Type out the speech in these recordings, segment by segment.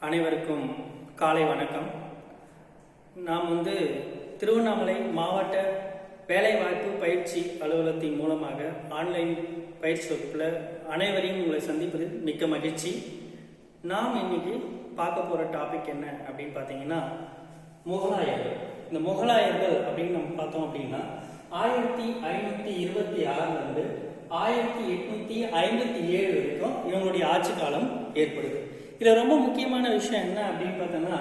அனைவருக்கும் காலை வணக்கம். நாம் திருவண்ணாமலை மாவட்ட வேலைவாய்ப்பு பயிற்சி அலுவலகத்தின் மூலமாக ஆன்லைன் பயிற்சி வகுப்பில் அனைவரையும் உங்களை சந்திப்பதில் மிக்க மகிழ்ச்சி. நாம் இன்னைக்கு பார்க்க போகிற டாபிக் என்ன அப்படின்னு பார்த்தீங்கன்னா முகலாயர்கள். இந்த முகலாயர்கள் அப்படின்னு நம்ம பார்த்தோம் அப்படின்னா 1526 1857 வரைக்கும் இவங்களுடைய ஆட்சி காலம் ஏற்படுது. இதுல ரொம்ப முக்கியமான விஷயம் என்ன அப்படின்னு பார்த்தோம்னா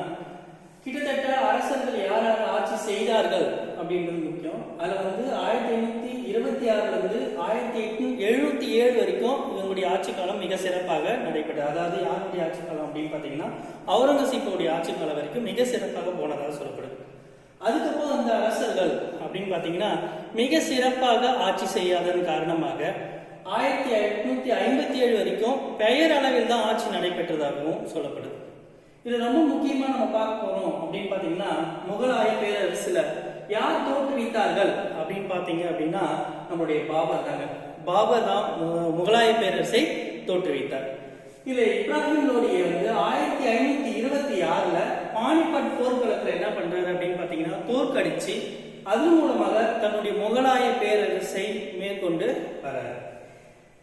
கிட்டத்தட்ட அரசர்கள் யார் யார் ஆட்சி செய்தார்கள் அப்படின்றது முக்கியம். அதுல 1526 1877 வரைக்கும் இவங்களுடைய ஆட்சி காலம் மிக சிறப்பாக நடைபெற்றது. அதாவது யாருடைய ஆட்சி காலம் அப்படின்னு பார்த்தீங்கன்னா அவுரங்கசீப்புடைய ஆட்சி காலம் வரைக்கும் மிக சிறப்பாக போனதாக சொல்லப்படுது. அதுக்கப்புறம் அந்த அரசர்கள் அப்படின்னு பார்த்தீங்கன்னா மிக சிறப்பாக ஆட்சி செய்யாததன் காரணமாக 1857 வரைக்கும் பெயர் அளவில் தான் ஆட்சி நடைபெற்றதாகவும் சொல்லப்படுது. இது ரொம்ப முக்கியமா நம்ம பார்க்க போறோம் அப்படின்னு பார்த்தீங்கன்னா முகலாய பேரரசுல யார் தோற்றுவித்தார்கள் அப்படின்னு பார்த்தீங்க அப்படின்னா நம்மளுடைய பாபர் தாங்க. பாபர் தான் முகலாய பேரரசை தோற்றுவித்தார். இதுல இப்ராஹிம் லோடியை 1526 பானிபட் போர்க்களத்துல என்ன பண்றாரு அப்படின்னு பாத்தீங்கன்னா தோற்கடிச்சு அதன் மூலமாக தன்னுடைய முகலாய பேரரசை மேற்கொண்டு வர்றாரு.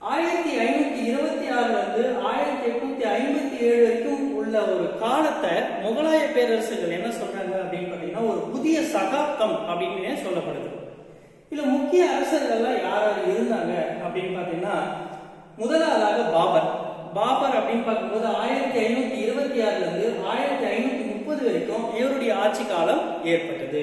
1526 1857 வரைக்கும் உள்ள ஒரு காலத்தை முகலாய பேரரசுகள் என்ன சொல்றாங்க அப்படின்னு பாத்தீங்கன்னா ஒரு புதிய சகாப்தம் அப்படின்னு சொல்லப்படுது. இதுல முக்கிய அரசர்கள்லாம் யார் யார் இருந்தாங்க அப்படின்னு பாத்தீங்கன்னா முதலாவதாக பாபர் அப்படின்னு பார்க்கும்போது 1526 1530 வரைக்கும் இவருடைய ஆட்சி காலம் ஏற்பட்டது.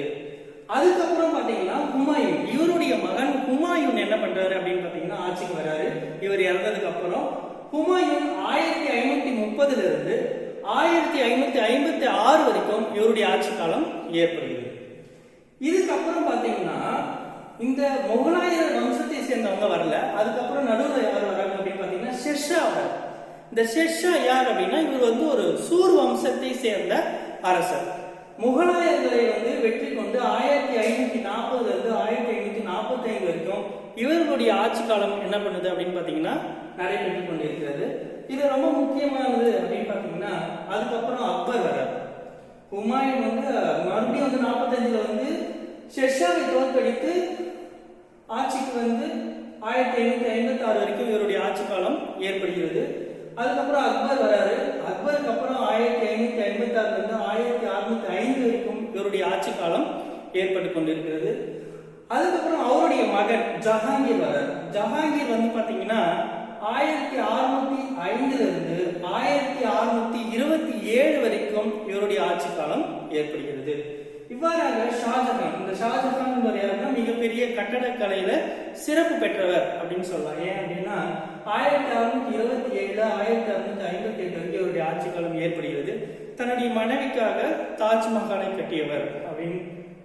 அதுக்கப்புறம் பாத்தீங்கன்னா ஹுமாயூன், இவருடைய மகன் ஹுமாயூன் என்ன பண்றாரு அப்படின்னு பாத்தீங்கன்னா ஆட்சிக்கு வராரு. இவர் இறந்ததுக்கு அப்புறம் ஹுமாயூன் 1530 1556 வரைக்கும் இவருடைய ஆட்சி காலம் ஏற்படுகிறது. இதுக்கப்புறம் பாத்தீங்கன்னா இந்த முகலாய வம்சத்தை சேர்ந்தவங்க வரல. அதுக்கப்புறம் நடுவில் யார் வராங்க அப்படின்னு பாத்தீங்கன்னா ஷெர்ஷா. இந்த ஷெர்ஷா யார் அப்படின்னா இவர் ஒரு சூர் வம்சத்தை சேர்ந்த அரசர். முகலாயர்களை வெற்றி கொண்டு 1540 1545 வரைக்கும் இவர்களுடைய ஆட்சி காலம் என்ன பண்ணுது அப்படின்னு பாத்தீங்கன்னா நடைபெற்று கொண்டிருக்கிறது. இது ரொம்ப முக்கியமானது அப்படின்னு பாத்தீங்கன்னா அதுக்கப்புறம் அக்பர் வரார். ஹுமாயூன் மறுபடியும் 45 ஷெர்ஷாவை தோற்கடித்து ஆட்சிக்கு 1556 வரைக்கும் இவருடைய ஆட்சி காலம் ஏற்படுகிறது. அதுக்கப்புறம் அக்பர் வராரு. அக்பருக்கு அப்புறம் 1556 1605 வரைக்கும் இவருடைய ஆட்சி காலம் ஏற்பட்டு கொண்டிருக்கிறது. அதுக்கப்புறம் அவருடைய மகன் ஜஹாங்கீர் வரார். ஜஹாங்கீர் பாத்தீங்கன்னா 1605 1627 வரைக்கும் இவருடைய ஆட்சி காலம் ஏற்படுகிறது. இவ்வாறாக ஷாஜஹான், இந்த ஷாஜஹான் யாருன்னா மிகப்பெரிய கட்டடக்கலையில சிறப்பு பெற்றவர் அப்படின்னு சொல்லலாம். ஏன் அப்படின்னா 1627 1658 வரைக்கும் இவருடைய ஆட்சி காலம் ஏற்படுகிறது. தன்னுடைய மனைவிக்காக தாஜ்மஹாலை கட்டியவர் அப்படின்னு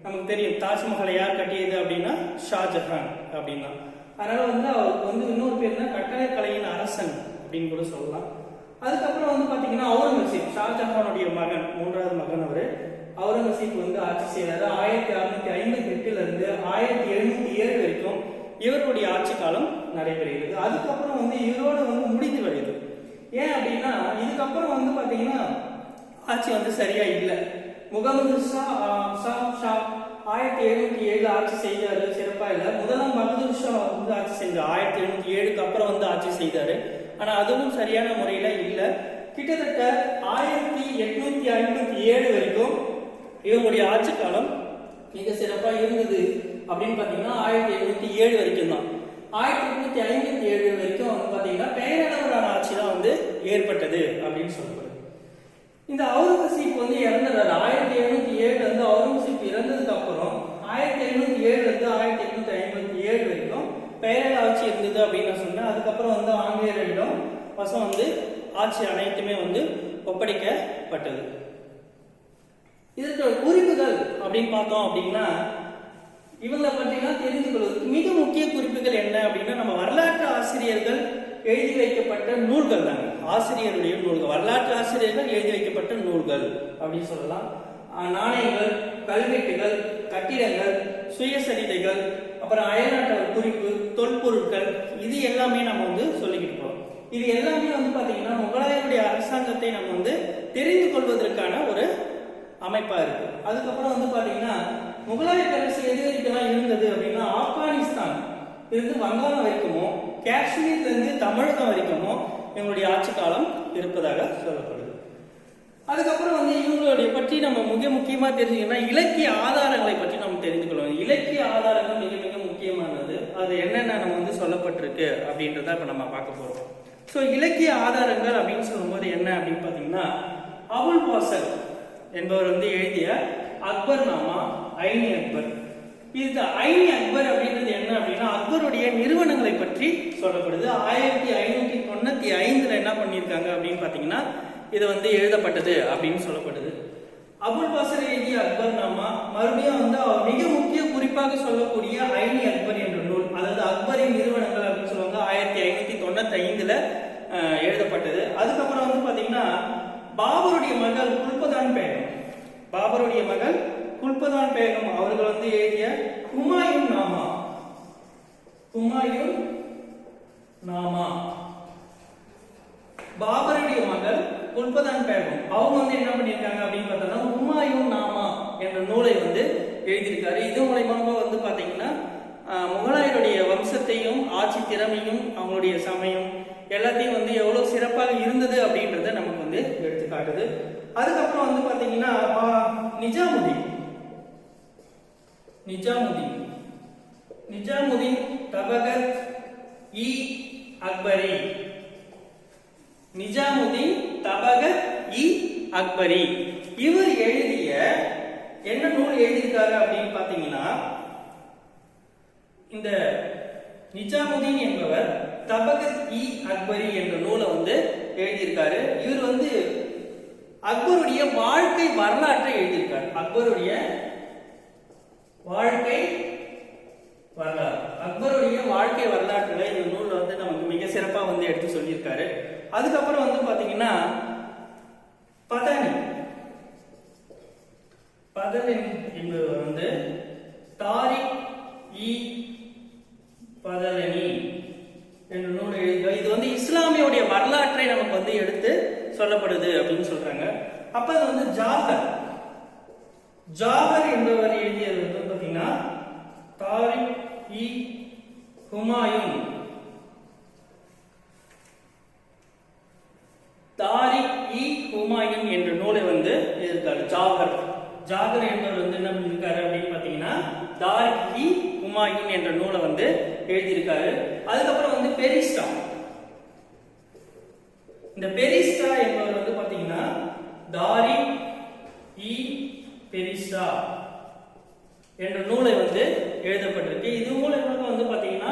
நமக்கு தெரியும். தாஜ்மஹாலை யார் கட்டியது அப்படின்னா ஷாஜஹான் அப்படின்னா. அதனால அவருக்கு இன்னொரு பேர்னா கட்டடக்கலையின் அரசன் அப்படின்னு கூட சொல்லலாம். அதுக்கப்புறம் பாத்தீங்கன்னா அவுரங்கசீப், ஷாஜஹானுடைய மகன், மூன்றாவது மகன் அவரு. அவுரங்கசீப் ஆட்சி செய்தாரு. 1658 1707 வரைக்கும் இவருடைய ஆட்சி காலம் நடைபெறுகிறது. அதுக்கப்புறம் இவரோட முடிந்து வருது. ஏன் அப்படின்னா இதுக்கப்புறம் பாத்தீங்கன்னா ஆட்சி சரியா இல்லை. முகமது ஷா 1707 ஆட்சி செய்தாரு, சிறப்பா இல்லை. முதலாம் பகதூர் ஷா ஆட்சி செஞ்சார் 1707 அப்புறம் ஆட்சி செய்தாரு. ஆனா அதுவும் சரியான முறையில இல்லை. கிட்டத்தட்ட 1857 வரைக்கும் இவங்களுடைய ஆட்சி காலம் மிக சிறப்பா இருந்தது அப்படின்னு பாத்தீங்கன்னா 1707 வரைக்கும் தான். 1857 வரைக்கும் பாத்தீங்கன்னா பெயரளவிலான ஆட்சி தான் ஏற்பட்டது அப்படின்னு சொல்லப்படுது. இந்த அவுரங்கசீப் இறந்துறாரு. 1707 அவுரங்கசீப் இறந்ததுக்கு அப்புறம் 1707 1857 வரைக்கும் பெயரள ஆட்சி இருந்தது அப்படின்னு நான் சொன்னேன். அதுக்கப்புறம் ஆங்கிலேயரிடம் வசம் ஆட்சி அனைத்துமே ஒப்படைக்கப்பட்டது. இதற்கு குறிப்புகள் அப்படின்னு பார்த்தோம் அப்படின்னா இவங்களை பற்றிலாம் தெரிந்து கொள்வதற்கு மிக முக்கிய குறிப்புகள் என்ன அப்படின்னா நம்ம வரலாற்று ஆசிரியர்கள் எழுதி வைக்கப்பட்ட நூல்கள் தாங்க. ஆசிரியருடைய நூல்கள், வரலாற்று ஆசிரியர்கள் எழுதி வைக்கப்பட்ட நூல்கள் அப்படின்னு சொல்லலாம். நாணயங்கள், கல்வெட்டுகள், கட்டிடங்கள், சுயசரிதைகள், அப்புறம் அயல்நாட்டவர் குறிப்பு, தொல்பொருட்கள், இது எல்லாமே நம்ம சொல்லிக்கிட்டு போறோம். இது எல்லாமே பாத்தீங்கன்னா முகலாயருடைய அரசாங்கத்தை நம்ம தெரிந்து கொள்வதற்கான ஒரு அமைப்பா இருக்கு. அதுக்கப்புறம் வந்து பாத்தீங்கன்னா முகலாய பேரரசு எது வரைக்கும் இருந்தது அப்படின்னா ஆப்கானிஸ்தான் இருந்து வங்காளம் வரைக்குமோ காஷ்மீர்ல இருந்து தமிழகம் வரைக்குமோ இவங்களுடைய ஆட்சி காலம் இருப்பதாக சொல்லப்படுது. அதுக்கப்புறம் வந்து இவங்களுடைய பற்றி நம்ம மிக முக்கியமா தெரிஞ்சுக்கணும்னா இலக்கிய ஆதாரங்களை பற்றி நம்ம தெரிந்து கொள்ளணும். இலக்கிய ஆதாரங்கள் மிக மிக முக்கியமானது. அது என்னென்ன நம்ம வந்து சொல்லப்பட்டிருக்கு அப்படின்றத இப்ப நம்ம பார்க்க போறோம். ஸோ இலக்கிய ஆதாரங்கள் அப்படின்னு சொல்லும்போது என்ன அப்படின்னு பாத்தீங்கன்னா அபுல் ஃபாசல் என்பவர் வந்து எழுதிய அக்பர் நாமா ஐனி அக்பர். இந்த ஐனி அக்பர் அப்படின்றது என்ன அப்படின்னா அக்பருடைய நிறுவனங்களை பற்றி சொல்லப்படுது. 1595 என்ன பண்ணியிருக்காங்க அப்படின்னு பாத்தீங்கன்னா இது வந்து எழுதப்பட்டது அப்படின்னு சொல்லப்படுது. அபுல் ஃபாசல் எழுதிய அக்பர் நாமா மறுபடியும் வந்து மிக முக்கிய குறிப்பாக சொல்லக்கூடிய ஐனி அக்பர் என்ற நூல், அதாவது அக்பரின் நிறுவனங்கள் அப்படின்னு சொல்லுவாங்க, 1595 எழுதப்பட்டது. அதுக்கப்புறம் வந்து பாத்தீங்கன்னா பாபருடைய மகள் குல்பதான் பேகம், பாபருடைய மகள் குல்பதான் பேகம் அவர்கள் வந்து எழுதிய ஹுமாயூன் நாமா, ஹுமாயூன் நாமா, பாபருடைய மகள் குல்பதான் பேகம் அவங்க வந்து என்ன பண்ணிருக்காங்க அப்படின்னு பார்த்தோம்னா ஹுமாயூன் நாமா என்ற நூலை வந்து எழுதியிருக்காரு. இது மூலமாக வந்து பாத்தீங்கன்னா முகலாயருடைய வம்சத்தையும் ஆட்சி திறமையும் அவங்களுடைய சமயம் எல்லாத்தையும் வந்து எவ்வளவு சிறப்பாக இருந்தது அப்படின்றத நமக்கு வந்து எடுத்து காட்டுது. அதுக்கப்புறம் வந்து பாத்தீங்கன்னா நிஜாமுதீன் தபகத் இ அக்பரி, நிஜாமுதீன் தபகத் இ அக்பரி இவர் எழுதிய என்ன நூல் எழுதியிருக்காரு அப்படின்னு பாத்தீங்கன்னா இந்த நிஜாமுதீன் என்பவர் தபகத் இ அக்பரி என்ற நூலை வந்து எழுதியிருக்காரு. இவர் வந்து அக்பருடைய வாழ்க்கை வரலாற்றை எழுதியிருக்காரு. அக்பருடைய வாழ்க்கை வரலாற்றுல இந்த நூல் வந்து நமக்கு மிக சிறப்பா வந்து எடுத்து சொல்லியிருக்காரு. அதுக்கப்புறம் வந்து பாத்தீங்கன்னா பதனி என்பவர் வந்து தாரிக் இ பதலனி என்ற நூல் எழுதியிருக்காரு. இது வந்து இஸ்லாமியோடைய வரலாற்றை நமக்கு வந்து எடுத்து சொல்லப்படுது அப்படின்னு சொல்றாங்க. அப்ப அது வந்து ஜாகர் என்பவர் எழுதியது வந்து பாத்தீங்கன்னா தாரிக் இ ஹுமாயூன், தாரிக் இ ஹுமாயூன் என்ற நூலை வந்து எழுதியிருக்காரு. ஜாகர் என்பவர் வந்து என்ன பண்ணிருக்காரு அப்படின்னு பாத்தீங்கன்னா தாரிக் இ ஹுமாயூன் என்ற நூலை வந்து எழுதியிருக்காரு. அதுக்கப்புறம் வந்து பெரிஸ்டா, இந்த பெரிஸ்டா என்பவர் வந்து பாத்தீங்கன்னா தாரிக் இ பெரிஸ்டா என்ற நூலை வந்து எழுதப்பட்டிருக்கு. இது மூலமாக வந்து பாத்தீங்கன்னா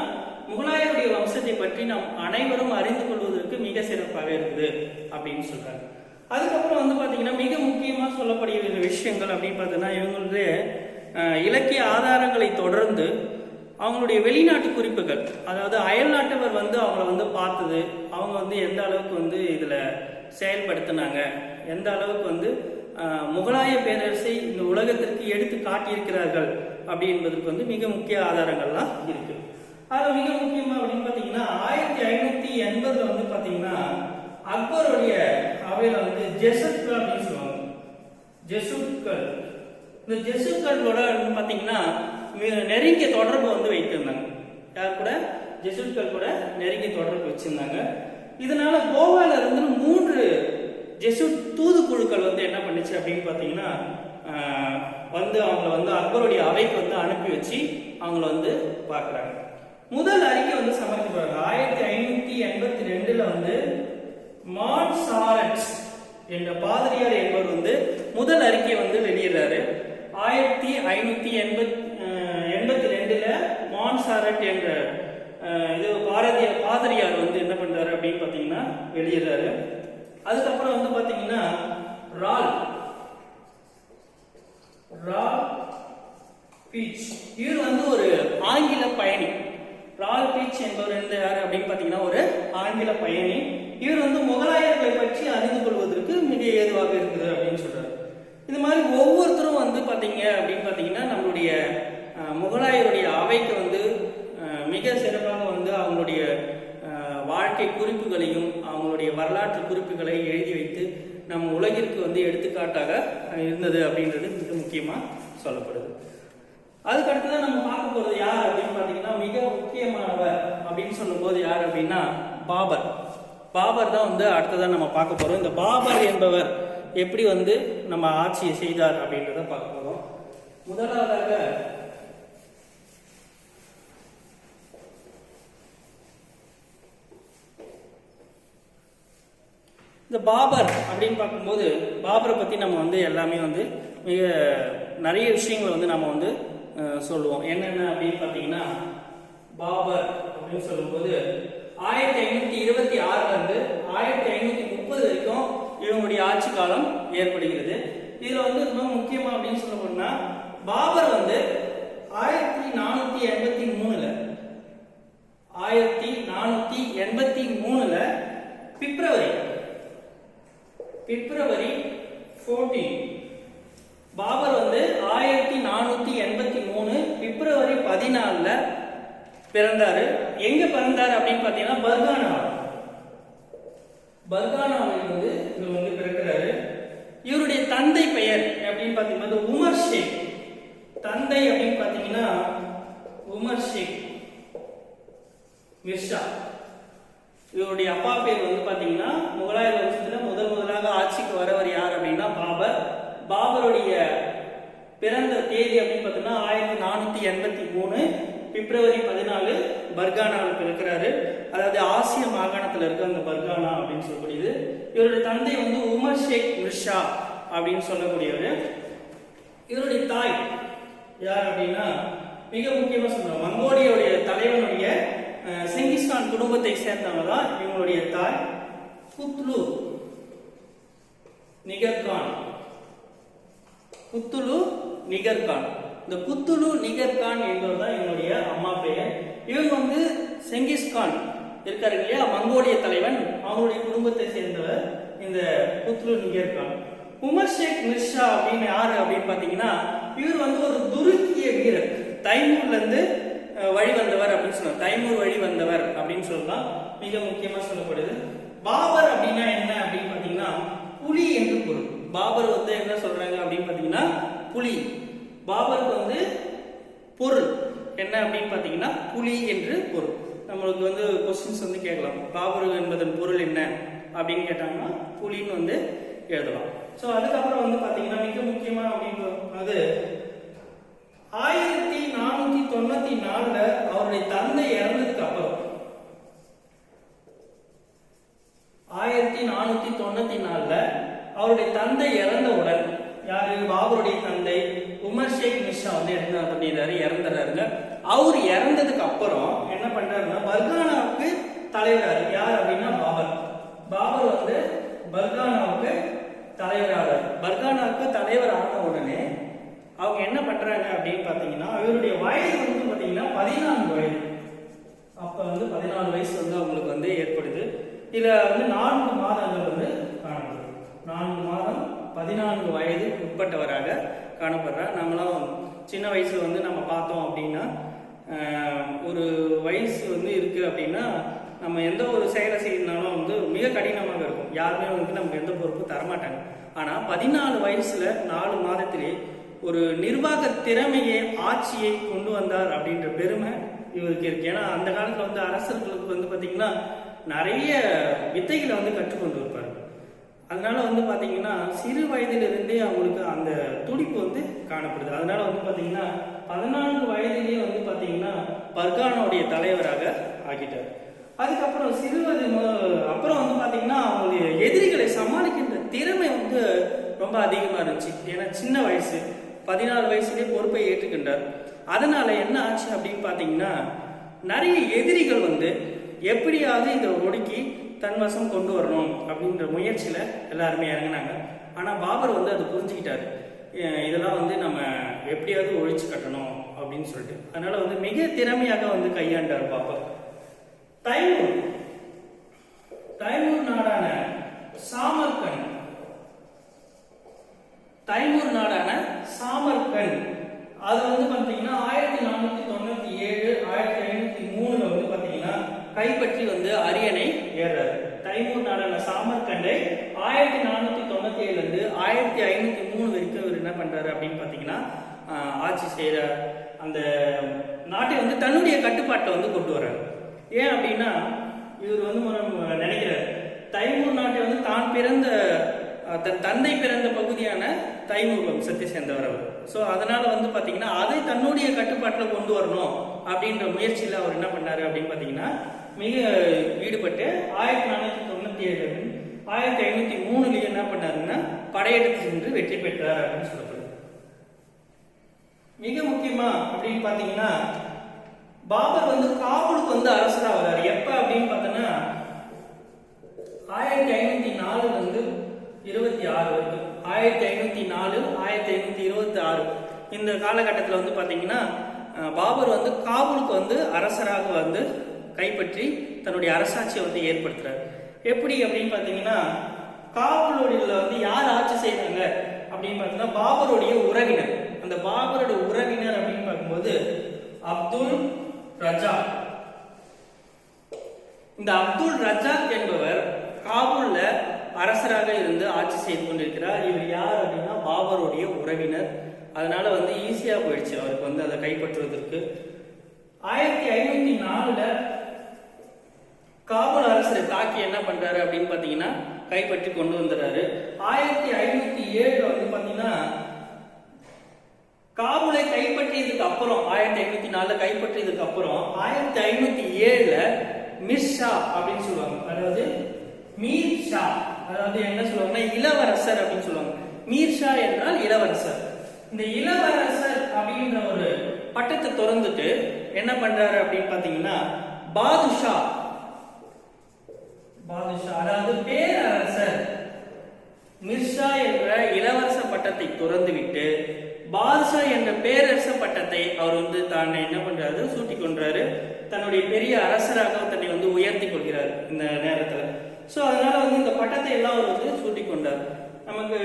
முகலாயருடைய வம்சத்தை பற்றி நாம் அனைவரும் அறிந்து கொள்வதற்கு மிக சிறப்பாக இருக்குது அப்படின்னு சொல்றாங்க. அதுக்கப்புறம் வந்து பாத்தீங்கன்னா மிக முக்கியமா சொல்லப்படுகிற விஷயங்கள் அப்படின்னு பார்த்தீங்கன்னா இவங்களுடைய இலக்கிய ஆதாரங்களை தொடர்ந்து அவங்களுடைய வெளிநாட்டு குறிப்புகள், அதாவது அயல் நாட்டவர் வந்து அவங்கள வந்து பார்த்தது, அவங்க வந்து எந்த அளவுக்கு வந்து இதுல செயல்படுத்தினாங்க, எந்த அளவுக்கு வந்து முகலாய பேரரசை இந்த உலகத்திற்கு எடுத்து காட்டியிருக்கிறார்கள் அப்படி என்பதற்கு வந்து மிக முக்கிய ஆதாரங்கள்லாம் இருக்கு. அது மிக முக்கியமா அப்படின்னு பாத்தீங்கன்னா 1580 வந்து பாத்தீங்கன்னா அக்பருடைய அவையில வந்து ஜெசுட்கள் அப்படின்னு சொல்லுவாங்க. ஜெசுட்கள், இந்த ஜெசுட்களோட பாத்தீங்கன்னா நெருங்கிய தொடர்பு வந்து வைத்திருந்தாங்க. யார் கூட? ஜெசுட்கள் கூட நெருங்கிய தொடர்பு வச்சிருந்தாங்க. இதனால கோவால இருந்து 3 ஜெசுட் தூதுக்குழுக்கள் வந்து என்ன பண்ணுச்சு அப்படின்னு பாத்தீங்கன்னா வந்து அவங்கள வந்து அக்பருடைய அவைக்கு வந்து அனுப்பி வச்சு அவங்கள வந்து பாக்குறாங்க. முதல் அறிக்கை வந்து சமர்ப்பிப்பாங்க. 1582 வந்து மான்சாரட் என்ற பாதிரியார் என்பவர் வந்து முதல் அறிக்கையை வந்து வெளியிடுறாரு. 1582 மான்சாரட் என்ற இது பாதிரியார் வந்து என்ன பண்றாரு அப்படின்னு பாத்தீங்கன்னா வெளியிடுறாரு. அதுக்கப்புறம் வந்து பாத்தீங்கன்னா ரால் பீச், இவர் வந்து ஒரு ஆங்கில பயணி. ரால் பீச் என்பவர் வந்து யாரு அப்படின்னு பாத்தீங்கன்னா ஒரு ஆங்கில பயணி. இவர் வந்து முகலாயர்களை பற்றி அறிந்து கொள்வதற்கு மிக ஏதுவாக இருக்குது அப்படின்னு சொல்றாரு. இது மாதிரி ஒவ்வொருத்தரும் வந்து பாத்தீங்க அப்படின்னு பாத்தீங்கன்னா நம்மளுடைய முகலாயருடைய அவைக்கு வந்து மிக சிறப்பாக வந்து அவங்களுடைய வாழ்க்கை குறிப்புகளையும் அவங்களுடைய வரலாற்று குறிப்புகளை எழுதி வைத்து நம் உலகிற்கு வந்து எடுத்துக்காட்டாக இருந்தது அப்படின்றது மிக முக்கியமா சொல்லப்படுது. அதுக்கு அடுத்ததான் நம்ம பார்க்க போறது யார் அப்படின்னு பாத்தீங்கன்னா, மிக முக்கியமானவர் அப்படின்னு சொல்லும் போது யார் அப்படின்னா பாபர். பாபர் தான் வந்து அடுத்ததான் நம்ம பார்க்க போறோம். இந்த பாபர் என்பவர் எப்படி வந்து நம்ம ஆட்சியை செய்தார் அப்படின்றத பார்க்க போறோம். முதலாவதாக இந்த பாபர் அப்படின்னு பார்க்கும்போது, பாபரை பத்தி நம்ம வந்து எல்லாமே வந்து மிக நிறைய விஷயங்களை வந்து நம்ம வந்து சொல்லுவோம். என்னென்ன அப்படின்னு பார்த்தீங்கன்னா, பாபர் அப்படின்னு சொல்லும்போது 1526 இருந்து 1530 வரைக்கும் இவங்களுடைய ஆட்சி காலம் ஏற்படுகிறது. இதுல வந்து ரொம்ப முக்கியமா அப்படின்னு சொல்ல போனா, பாபர் வந்து 1483ல பிப்ரவரி 14 பாபர் வந்து 1483 பிப்ரவரி 14ல பிறந்தாரு. எங்க பிறந்தாரு அப்படின்னு பாத்தீங்கன்னா பர்கானாவில் வந்து இவர் வந்து பிறக்கிறாரு. இவருடைய தந்தை பெயர் அப்படின்னு பாத்தீங்கன்னா உமர் ஷேக். தந்தை அப்படின்னு பாத்தீங்கன்னா உமர் ஷேக் மிர்ஷா. இவருடைய அப்பா பேர் வந்து பாத்தீங்கன்னா, முகலாயர் வம்சத்துல முதலாக ஆட்சிக்கு வரவர் யார் அப்படின்னா பாபர். பாபருடைய பிறந்த தேதி அப்படின்னு பாத்தீங்கன்னா 1483 பிப்ரவரி 14 பர்கானாவில் பிறக்கிறாரு. அதாவது ஆசிய மாகாணத்துல இருக்க அந்த பர்கானா அப்படின்னு சொல்லக்கூடியது. இவருடைய தந்தை வந்து உமர் ஷேக் மிர்ஷா அப்படின்னு சொல்லக்கூடியவர். இவருடைய தாய் யார் அப்படின்னா, மிக முக்கியமா சொல்றோம், மங்கோலியாவுடைய தலைவனுடைய செங்கிஸ்கான் குடும்பத்தை சேர்ந்தவங்க தான் இவங்களுடைய தாய் குத்லு நிகர்கான். இந்த குத்துலு நிகர்கான் என்பவர் தான் இவங்களுடைய அம்மா பெயர். இவங்க வந்து செங்கிஸ்கான் இருக்காரு இல்லையா, மங்கோலிய தலைவன், அவங்களுடைய குடும்பத்தை சேர்ந்தவர் இந்த குத்லு நிகர்கான். உமர் ஷேக் மிர்ஷா அப்படின்னு யாரு அப்படின்னு பாத்தீங்கன்னா, இவர் வந்து ஒரு துருக்கிய வீரர். தைமூர்ல இருந்து வழி வந்தவர் அப்படின்னு சொல்லலாம். தைமூர் வழி வந்தவர் அப்படின்னு சொல்லலாம். மிக முக்கியமா சொல்லப்படுது. பாபர் அப்படின்னா என்ன அப்படின்னு பாத்தீங்கன்னா, புலி என்று பொருள். பாபர் வந்து என்ன சொல்றாங்க அப்படின்னு பாத்தீங்கன்னா புலி. பாபருக்கு வந்து பொருள் என்ன அப்படின்னு பாத்தீங்கன்னா புலி என்று பொருள். நம்மளுக்கு வந்து கொஸ்டின்ஸ் வந்து கேட்கலாம், பாபர் என்பதன் பொருள் என்ன அப்படின்னு கேட்டாங்கன்னா புலின்னு வந்து எழுதலாம். ஸோ அதுக்கப்புறம் வந்து பாத்தீங்கன்னா மிக முக்கியமா அப்படின்றது 1494ல அவருடைய தந்தை இறந்ததுக்கு அப்புறம் 1494ல அவருடைய தந்தை இறந்தவுடன், யாரு பாபருடைய தந்தை உமர் ஷேக் மிர்ஷா வந்து என்ன பண்ணிடுறாரு, இறந்துறாருங்க. அவர் இறந்ததுக்கு அப்புறம் என்ன பண்றாருன்னா பர்கானாவுக்கு தலைவராரு. யார் அப்படின்னா பாபர் வந்து பர்கானாவுக்கு தலைவராகிறார். பர்கானாவுக்கு தலைவர் ஆன உடனே அவங்க என்ன பண்றாங்க அப்படின்னு பாத்தீங்கன்னா, அவருடைய வயது வந்து பாத்தீங்கன்னா 14 வயது. அப்ப வந்து 14 வயசு வந்து அவங்களுக்கு வந்து ஏற்படுது. இதுல வந்து 4 மாதங்கள் வந்து காணப்படுது. 4 மாதம் 14 வயது உட்பட்டவராக காணப்படுறார். நம்மளாம் சின்ன வயசுல வந்து நம்ம பார்த்தோம் அப்படின்னா, ஒரு வயசு வந்து இருக்கு அப்படின்னா நம்ம எந்த ஒரு செயலை செய்யணும்னாலும் வந்து மிக கடினமாக இருக்கும். யாருமே வந்து நமக்கு எந்த பொறுப்பும் தரமாட்டாங்க. ஆனா 14 வயசுல 4 மாதத்திலே ஒரு நிர்வாக திறமையை, ஆட்சியை கொண்டு வந்தார் அப்படின்ற பெருமை இவருக்கு இருக்கு. ஏன்னா அந்த காலத்துல வந்து அரசர்களுக்கு வந்து பாத்தீங்கன்னா நிறைய வித்தைகளை வந்து கற்றுக்கொண்டு இருப்பாரு. அதனால வந்து பாத்தீங்கன்னா சிறு வயதிலிருந்தே அவங்களுக்கு அந்த துடிப்பு வந்து காணப்படுது. அதனால வந்து பாத்தீங்கன்னா 14 வயதிலேயே வந்து பாத்தீங்கன்னா பர்கானாவுடைய தலைவராக ஆகிட்டார். அதுக்கப்புறம் அப்புறம் வந்து பாத்தீங்கன்னா அவங்களுடைய எதிரிகளை சமாளிக்கின்ற திறமை வந்து ரொம்ப அதிகமா இருந்துச்சு. ஏன்னா சின்ன வயசு 14 வயசுலேயே பொறுப்பை ஏற்றுக்கின்றார். அதனால என்ன ஆச்சு அப்படின்னு பாத்தீங்கன்னா, நிறைய எதிரிகள் வந்து எப்படியாவது இதை ஒடுக்கி தன்வசம் கொண்டு வரணும் அப்படின்ற முயற்சியில எல்லாருமே இறங்கினாங்க. ஆனா பாபர் வந்து அதை புரிஞ்சுக்கிட்டாரு, இதெல்லாம் வந்து நம்ம எப்படியாவது ஒழிச்சு கட்டணும் அப்படின்னு சொல்லிட்டு. அதனால வந்து மிக திறமையாக வந்து கையாண்டார் பாபர். தைமூர் நாடான சாமர்கண்ட் அது வந்து பாத்தீங்கன்னா 1497 1503ல வந்து பாத்தீங்கன்னா கைப்பற்றி வந்து அரியணை ஏறாரு. தைமூர் நாடான சாமர்கண்டை 1497 பண்றாரு அப்படின்னு பாத்தீங்கன்னா ஆட்சி செய்யற அந்த நாட்டை வந்து தன்னுடைய கட்டுப்பாட்டில் வந்து கொண்டு வர்றாரு. ஏன் அப்படின்னா இவர் வந்து நினைக்கிறார் தைமூர் நாட்டை வந்து தான் பிறந்த தன் தந்தை பிறந்த பகுதியான தைமூர் வம்சத்தை சேர்ந்தவர் அவர். ஸோ அதனால வந்து பாத்தீங்கன்னா அதை தன்னுடைய கட்டுப்பாட்டில் கொண்டு வரணும் அப்படின்ற முயற்சியில் அவர் என்ன பண்ணாரு அப்படின்னு பாத்தீங்கன்னா மிக ஈடுபட்டு 1497 1503 என்ன பண்ணாருன்னா படையெடுத்து சென்று வெற்றி பெற்றார் அப்படின்னு சொல்லப்படுது. மிக முக்கியமா அப்படின்னு பாத்தீங்கன்னா பாபர் வந்து காபூலுக்கு வந்து அரசரா வர்றாரு. எப்ப அப்படின்னு பார்த்தோன்னா 1504 இருந்து 26 வரைக்கும் 1504 1526 இந்த காலகட்டத்தில் வந்து பாத்தீங்கன்னா பாபர் வந்து காபூலுக்கு வந்து அரசராக வந்து கைப்பற்றி தன்னுடைய அரசாட்சியை வந்து ஏற்படுத்துறாரு. எப்படி அப்படின்னு பாத்தீங்கன்னா காபூலோட வந்து யார் ஆட்சி செய்யறாங்க அப்படின்னு பார்த்தீங்கன்னா பாபருடைய உறவினர். அந்த பாபரோட உறவினர் அப்படின்னு பார்க்கும்போது அப்துல் ரஜாக். இந்த அப்துல் ரஜாக் என்பவர் காபூல்ல அரசராக இருந்து ஆட்சி செய்து கொண்டிருக்கிறார். இவர் யார் அப்படின்னா பாபருடைய உறவினர். அதனால வந்து ஈஸியா போயிடுச்சு அவருக்கு வந்து அதை கைப்பற்றுவதற்கு. 1504 காபூல் அரசரை தாக்கி என்ன பண்றாரு அப்படின்னு பாத்தீங்கன்னா கைப்பற்றி கொண்டு வந்துறாரு. 1507 வந்து பாத்தீங்கன்னா காபூலை கைப்பற்றியதுக்கு அப்புறம் 1504 கைப்பற்றியதுக்கு அப்புறம் 1507 மிர் ஷா அப்படின்னு சொல்லுவாங்க. அதாவது மீர் ஷா, அதாவது என்ன சொல்லுவாங்கன்னா இளவரசர் அப்படின்னு சொல்லுவாங்க. மீர் ஷா என்றால் இளவரசர். இந்த இளவரசர் அப்படின்ற ஒரு பட்டத்தை திறந்துட்டு என்ன பண்றாரு அப்படின்னு பாத்தீங்கன்னா பாதுஷா அதாவது பேரரசர் மிர்ஷா என்ற இளவரச பட்டத்தை துறந்துவிட்டு பாதுஷா என்ற பேரரச பட்டத்தை அவர் வந்து தான் என்ன பண்றாரு சூட்டி கொண்டாரு. தன்னுடைய பெரிய அரசராக தன்னை வந்து உயர்த்தி கொள்கிறார் இந்த நேரத்துல. சோ அதனால வந்து இந்த பட்டத்தை எல்லாம் அவர் வந்து சூட்டி கொண்டார். நமக்கு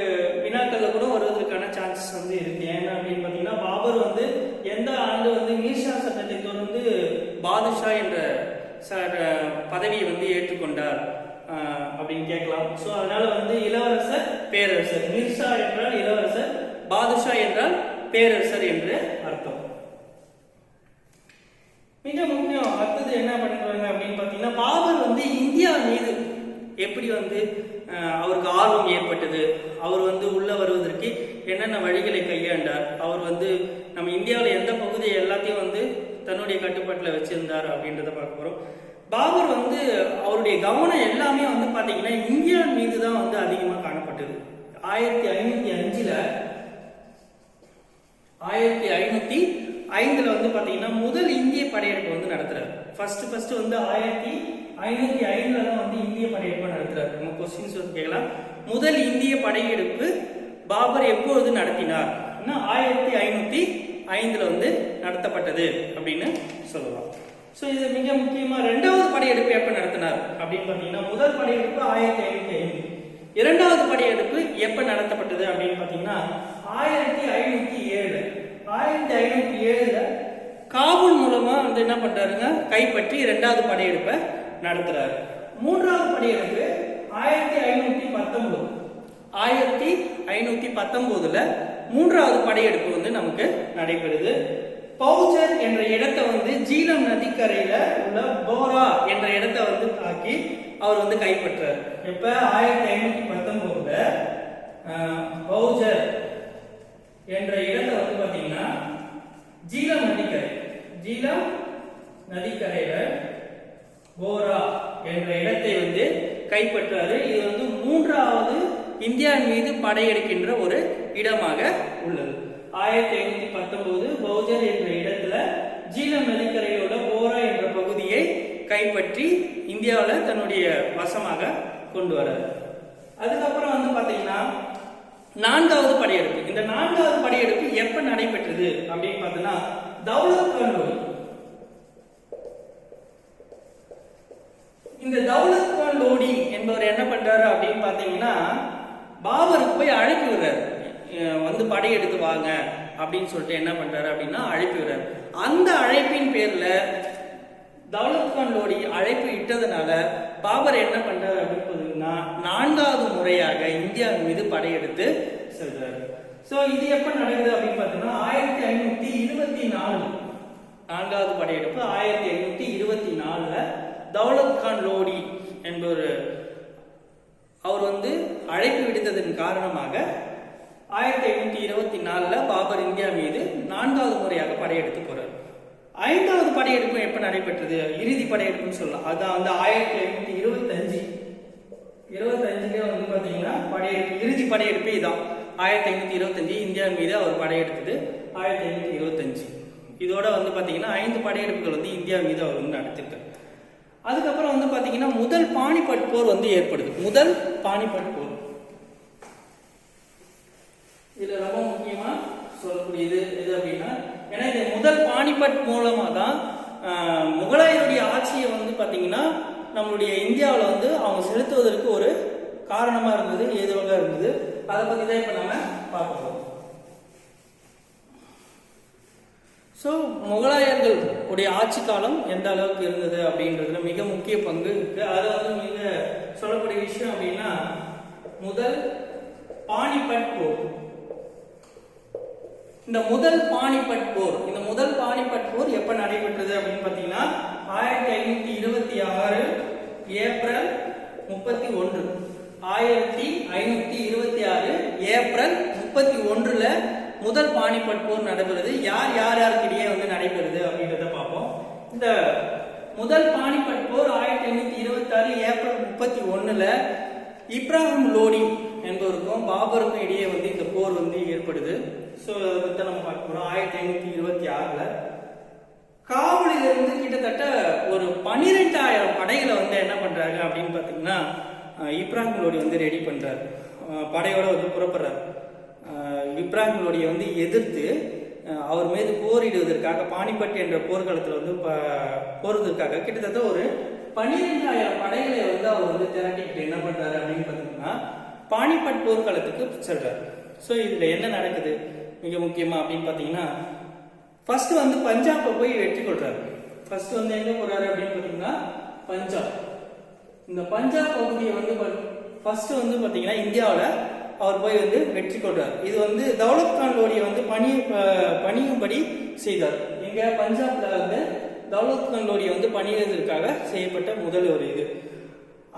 வினாக்கள்ல கூட வருவதற்கான சான்சஸ் வந்து இருக்கு. ஏன்னா அப்படின்னு பாத்தீங்கன்னா பாபர் வந்து எந்த ஆண்டு வந்து மீர்ஷா சட்டத்தை தொடர்ந்து பாதுஷா என்ற பதவியை வந்து ஏற்றுக்கொண்டார் அப்படின்னு கேட்கலாம். சோ அதனால வந்து இளவரசர் பேரரசர், மிர்ஷா என்றால் இளவரசர், பாதுஷா என்றால் பேரரசர் என்று அர்த்தம். மிக முக்கியம். அடுத்தது என்ன பண்றாங்க அப்படின்னு பாத்தீங்கன்னா பாபர் வந்து இந்தியா மீது எப்படி வந்து அவருக்கு ஆர்வம் ஏற்பட்டது, அவர் வந்து உள்ள வருவதற்கு என்னென்ன வழிகளை கையாண்டார், அவர் வந்து நம்ம இந்தியாவில் எந்த பகுதியை எல்லாத்தையும் வந்து தன்னுடைய கட்டுப்பாட்டில் வச்சிருந்தார் அப்படின்றத பார்க்க போறோம். பாபர் வந்து அவருடைய கவனம் எல்லாமே வந்து பாத்தீங்கன்னா இந்தியா மீது தான் வந்து அதிகமா காணப்பட்டது. 1505 வந்து பாத்தீங்கன்னா முதல் இந்திய படையெடுப்பு வந்து நடத்துறாரு. ஃபர்ஸ்ட் வந்து 1505 தான் வந்து இந்திய படையெடுப்பு நடத்துறாரு. நம்ம கொஸ்டின்ஸ் வந்து கேட்கலாம். முதல் இந்திய படையெடுப்பு பாபர் எப்பொழுது நடத்தினார்? 1505 வந்து நடத்தப்பட்டது அப்படின்னு சொல்லலாம். சோ இது மிக முக்கியமா. இரண்டாவது படையெடுப்பு எப்ப நடத்தினார் அப்படின்னு பாத்தீங்கன்னா முதல் படையெடுப்பு 1505, இரண்டாவது படையெடுப்பு எப்ப நடத்தப்பட்டது அப்படின்னு பாத்தீங்கன்னா 1507. 1507 காபூல் மூலமா வந்து என்ன பண்றாருங்க கைப்பற்றி இரண்டாவது படையெடுப்பை நடத்துறாரு. மூன்றாவது படையெடுப்பு 1519. 1519 மூன்றாவது படையெடுப்பு வந்து நமக்கு நடைபெறுது. பௌஜர் என்ற இடத்தை வந்து ஜீலம் நதிக்கரையில உள்ள போரா என்ற இடத்தை வந்து தாக்கி அவர் வந்து கைப்பற்றார். எப்ப 1519 பௌஜர் என்ற இடத்தை வந்து பாத்தீங்கன்னா ஜீலம் நதிக்கரையில போரா என்ற இடத்தை வந்து கைப்பற்றாரு. இது வந்து மூன்றாவது இந்தியா மீது படையெடுக்கின்ற ஒரு இடமாக உள்ளது. 1519 பௌஜர் என்ற இடத்துல ஜீலம் நதிக்கரையோட போரா என்ற பகுதியை கைப்பற்றி இந்தியாவில் தன்னுடைய வசமாக கொண்டு வராரு. அதுக்கப்புறம் வந்து பாத்தீங்கன்னா நான்காவது படையெடுப்பு. இந்த நான்காவது படையெடுப்பு எப்ப நடைபெற்றது அப்படின்னு பார்த்தோம்னா தௌலத் கான் லோடி. இந்த தௌலத் கான் லோடி என்பவர் என்ன பண்றாரு அப்படின்னு பாத்தீங்கன்னா பாபருக்கு போய் அழைப்பு விடுறாரு. வந்து படையெடுத்து வாங்க அப்படின்னு சொல்லிட்டு என்ன பண்றாரு அப்படின்னா அழைப்பு விடுறாரு. அந்த அழைப்பின் பேர்ல தௌலத் கான் லோடி அழைப்பு இட்டதுனால பாபர் என்ன பண்றாரு அப்படின்னு நான்காவது முறையாக இந்தியா மீது படையெடுத்து செல்றாரு. ஸோ இது எப்ப நடக்குது அப்படின்னு பார்த்தீங்கன்னா 1524 நான்காவது படையெடுப்பு 1524 தௌலத் கான் லோடி என்பவர் அவர் வந்து அழைப்பு விடுத்ததன் காரணமாக 1524 பாபர் இந்தியா மீது 4வது முறையாக படையெடுத்து போறார். 5வது படையெடுப்பு எப்ப நடைபெற்றது? இறுதி படையெடுப்புன்னு சொல்லலாம். அதான் வந்து 1525 வந்து பாத்தீங்கன்னா படையெடுப்பு, இறுதி படையெடுப்பு இதான். 1525 இந்தியா மீது அவர் படையெடுத்தது 1525. இதோட வந்து பாத்தீங்கன்னா 5 படையெடுப்புகள் வந்து இந்தியா மீது அவர் வந்து நடத்திருக்கார். அதுக்கப்புறம் வந்து பாத்தீங்கன்னா முதல் பானிபட் போர் வந்து ஏற்படுது. முதல் பானிபட் போர் இதுல ரொம்ப முக்கியமா சொல்லக்கூடியது எது அப்படின்னா, ஏன்னா இந்த முதல் பானிபட் மூலமா தான் முகலாயருடைய ஆட்சியை வந்து பாத்தீங்கன்னா நம்மளுடைய இந்தியாவில் வந்து அவங்க செலுத்துவதற்கு ஒரு காரணமா இருந்தது, ஏதுவாக இருந்தது. அதை பத்தி தான் இப்ப நம்ம பார்க்க போறோம். ஸோ முகலாயர்கள் உடைய ஆட்சி காலம் எந்த அளவுக்கு இருந்தது அப்படின்றதுல மிக முக்கிய பங்கு இருக்கு. அதை வந்து மிக சொல்லக்கூடிய விஷயம் அப்படின்னா முதல் பானிபட் போர். இந்த முதல் பானிபட் போர் எப்ப நடைபெற்றது அப்படின்னு பாத்தீங்கன்னா 1526 ஏப்ரல் 31. 1526 ஏப்ரல் 31ல முதல் பானிபட் போர் நடைபெறுது. யாருக்கிடையே வந்து நடைபெறுது அப்படின்றத பார்ப்போம். இந்த முதல் பானிபட் போர் 1526 ஏப்ரல் 31ல இப்ராஹிம் லோடி என்பவருக்கும் பாபருக்கும் இடையே வந்து இந்த போர் வந்து ஏற்படுது. ஸோ அதை பற்றி நம்ம பார்க்க போறோம். 1526ல காபூலிலிருந்து கிட்டத்தட்ட ஒரு 12,000 படைகளை வந்து என்ன பண்றாங்க அப்படின்னு பாத்தீங்கன்னா இப்ராஹிம் லோடி வந்து ரெடி பண்றாரு. படையோட வந்து புறப்படுறாரு. இப்ராஹிம் லோடியை வந்து எதிர்த்து அவர் மீது போரிடுவதற்காக பானிபட் என்ற போர்க்களத்தில் வந்து போறதுக்காக கிட்டத்தட்ட ஒரு 12,000 படைகளை வந்து அவர் வந்து திரட்டிக்கிட்டு என்ன பண்றாரு அப்படின்னு பாத்தீங்கன்னா பானிபட் போர்க்களத்துக்கு செல்றாரு. ஸோ இதுல என்ன நடக்குது மிக முக்கியமா அப்படின்னு பாத்தீங்கன்னா, ஃபர்ஸ்ட் வந்து பஞ்சாபை போய் வெற்றி கொள்றாரு. ஃபர்ஸ்ட் வந்து எங்க போறாரு அப்படின்னு பாத்தீங்கன்னா பஞ்சாப். இந்த பஞ்சாப் பகுதியை வந்து ஃபர்ஸ்ட் வந்து பாத்தீங்கன்னா இந்தியாவில அவர் போய் வந்து வெற்றி கொள்றார். இது வந்து தௌலத் கான் லோடியை வந்து பணியும்படி செய்தார். எங்க பஞ்சாப்ல வந்து தௌலத் கான் லோடியை வந்து பணியதற்காக செய்யப்பட்ட முதல் ஒரு இது.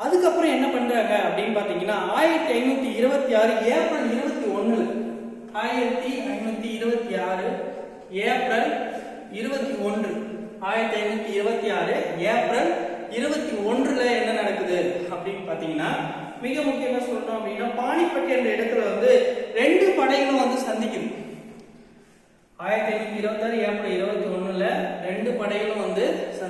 அதுக்கப்புறம் என்ன பண்றாங்க அப்படின்னு பாத்தீங்கன்னா 1526 ஏப்ரல் 21 1526 ஏப்ரல் 21 1526 ஏப்ரல் 21ல என்ன நடக்குது அப்படின்னு பாத்தீங்கன்னா மிக முக்கியமா சொல்லணும் அப்படின்னா பானிபட் என்ற இடத்துல வந்து 2 படைகளும் வந்து சந்திக்குது. 1526 ஏப்ரல்